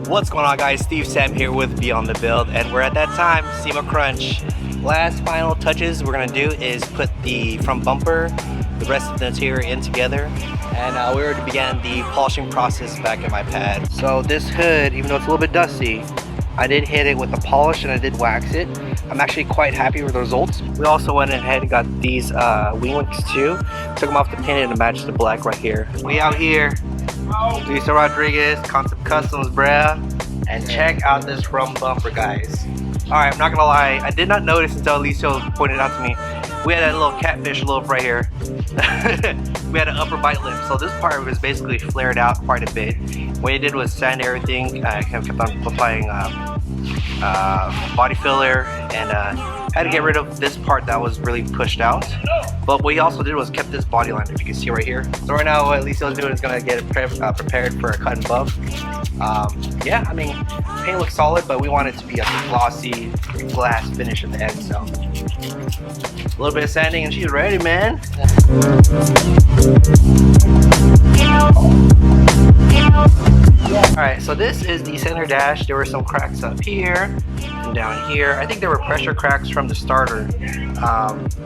What's going on, guys? Steve Sam here with Beyond the Build, and we're at that time, SEMA crunch. Last final touches we're gonna do is put the front bumper, the rest of the interior in together, and we already began the polishing process back in my pad. So this hood, even though it's a little bit dusty, I did hit it with a polish and I did wax it. I'm actually quite happy with the results. We also went ahead and got these wing links too. Took them off the paint to match the black right here. We out here, Lisa Rodriguez, Concept Customs, bruh. And check out this front bumper, guys. Alright, I'm not gonna lie, I did not notice until Alicia pointed out to me. We had that little catfish loop right here. We had an upper bite lip, so this part was basically flared out quite a bit. What I did was sand everything. I kept on applying body filler, and had to get rid of this part that was really pushed out. But what we also did was kept this body line, if you can see right here. So right now what Alicia is doing is gonna get it prepared for a cut and buff. Yeah, I mean, paint looks solid, but we want it to be a glossy glass finish at the end, so. A little bit of sanding and she's ready, man. Alright, so this is the center dash. There were some cracks up here and down here. I think there were pressure cracks from the starter.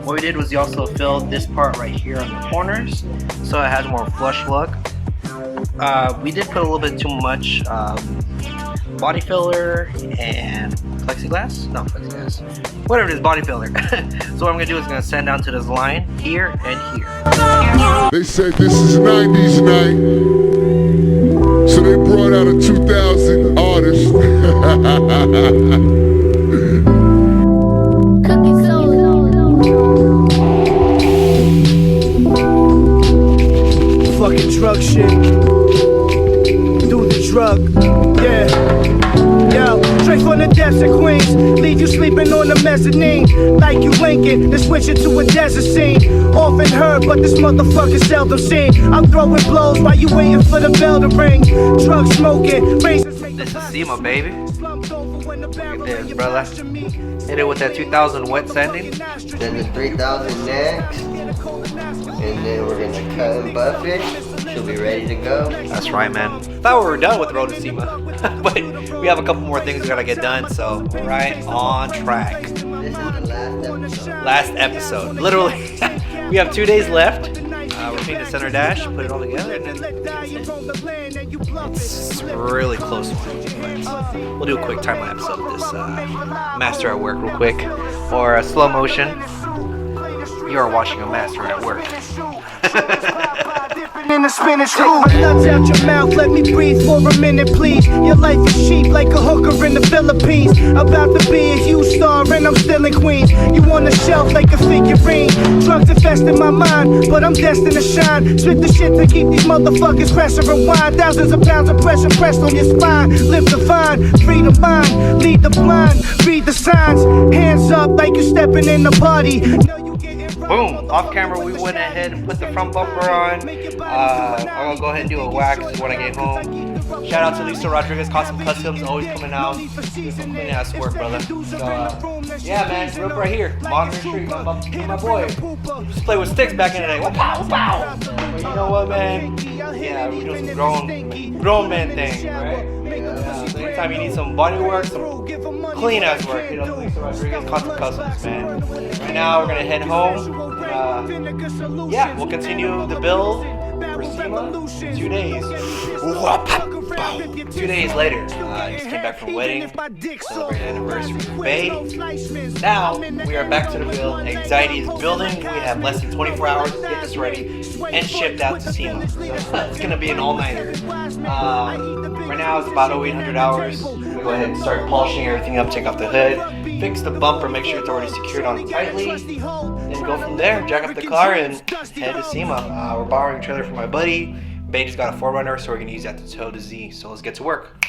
What we did was we also filled this part right here on the corners, so it has more flush look. We did put a little bit too much body filler and plexiglass? No, plexiglass. Whatever it is, body filler. So what I'm gonna do is I'm gonna sand down to this line here and here. They said this is 90s night, so they brought out a 2000 artist. Cookin fucking drug shit. Do the drug, yeah. Yo, straight from the depths of Queens, leave you sleeping on the mezzanine, like you Lincoln, then switch it to a desert scene. Often heard, but this motherfucker seldom seen. I'm throwing blows while you waiting for the bell to ring. Drug smoking, razors make this is SEMA, baby. Look at this, brother. Hit it with that 2000 wet sanding. Then the 3000 next, and then we're gonna cut and buff it. She'll be ready to go. That's right, man. Thought we were done with the road to SEMA, but we have a couple more things we gotta get done, so we're right on track. This is the last episode. Last episode, literally. We have 2 days left. We're painting the center dash, put it all together, and then it's really close one. But we'll do a quick time lapse of this master at work real quick, or a slow motion. You are watching a master at work. In the spinach food. My nuts out your mouth, let me breathe for a minute, please. Your life is cheap like a hooker in the Philippines. About to be a huge star and I'm still in Queens. You on the shelf like a figurine. Drugs infest in my mind, but I'm destined to shine. Spit the shit to keep these motherfuckers pressure rewind. Thousands of pounds of pressure pressed on your spine. Live the vine, free the mind, lead the blind, read the signs. Hands up like you stepping in the party. Boom! Off camera, we went ahead and put the front bumper on. I'm gonna go ahead and do a wax when I get home. Shout out to Lisa Rodriguez, Concept Customs, always coming out. Do some clean ass work, brother. So, yeah, man, rip right here. Monster Street, my boy. Just play with sticks back in the day. Wow, wow. But you know what, man? Yeah, we're doing some grown man thing, right? So anytime you need some body work, some clean ass work, you know, Lisa Rodriguez, Concept Customs, man. Right now, we're gonna head home. Yeah, we'll continue the build for SEMA in 2 days. 2 days later, I just came back from a wedding, celebrated anniversary with Bay. Now, we are back to the build. Anxiety is building. We have less than 24 hours to get this ready and shipped out to SEMA. It's gonna be an all-nighter. Right now, it's about 800 hours. We go ahead and start polishing everything up, take off the hood, fix the bumper, make sure it's already secured on tightly, then go from there, jack up the car, and head to SEMA. We're borrowing a trailer from my buddy. Beatty's got a 4Runner, so we're gonna use that to tow to Z. So let's get to work.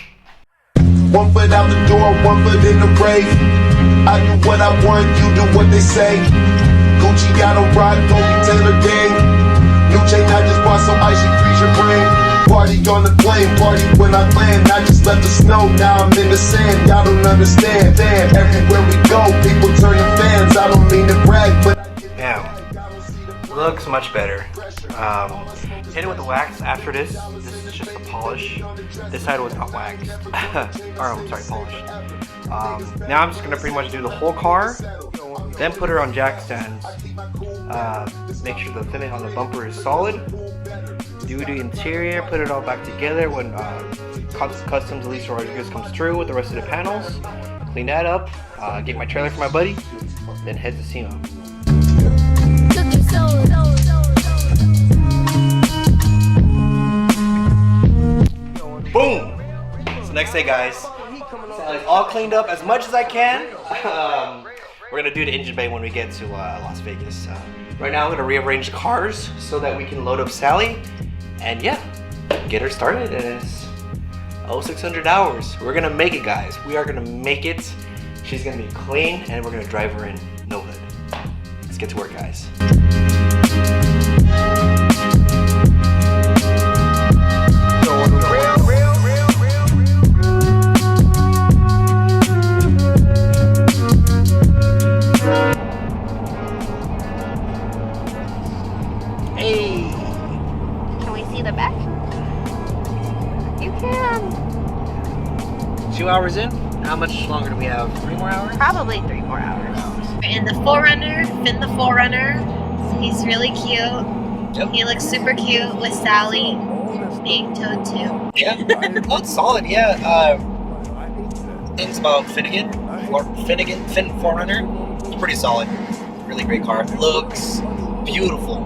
1 foot out the door, 1 foot in the grave. I do what I want, you do what they say. Gucci got a rock, Tony Taylor gang. New chain, I just bought some ice, you freeze your brain. Party on the plane, party when I land. I just left the snow, now I'm in the sand. Y'all don't understand, damn. Everywhere we go, people turn to fans. I don't mean to brag, but Now, Looks much better. Hit it with the wax after this. This is just a polish. This side was not waxed. Or I'm sorry, polished. Now I'm just gonna pretty much do the whole car, then put her on jack stands. Make sure the finish on the bumper is solid. Do the interior, put it all back together when Customs Elisa Rodriguez comes through with the rest of the panels. Clean that up, get my trailer for my buddy, then head to SEMA. Boom! It's the next day, guys. It's all cleaned up as much as I can. We're gonna do the engine bay when we get to Las Vegas. Right now I'm gonna rearrange the cars so that we can load up Sally and yeah, get her started. And it's 0600 hours. We're gonna make it, guys. We are gonna make it. She's gonna be clean and we're gonna drive her in no hood. Let's get to work, guys. Hey! Can we see the back? You can. 2 hours in? How much longer do we have? 3 more hours? Probably 3 more hours. And the Forerunner, Finn the Forerunner, he's really cute. Yep. He looks super cute with Sally being towed too. Yeah, oh, it's solid. Yeah, things about Finnegan Forerunner. It's pretty solid. Really great car. Looks beautiful.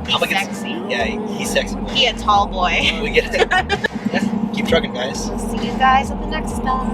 He's sexy. Yeah, he's sexy. He a tall boy. We get it. Yeah, keep trucking, guys. See you guys at the next stop.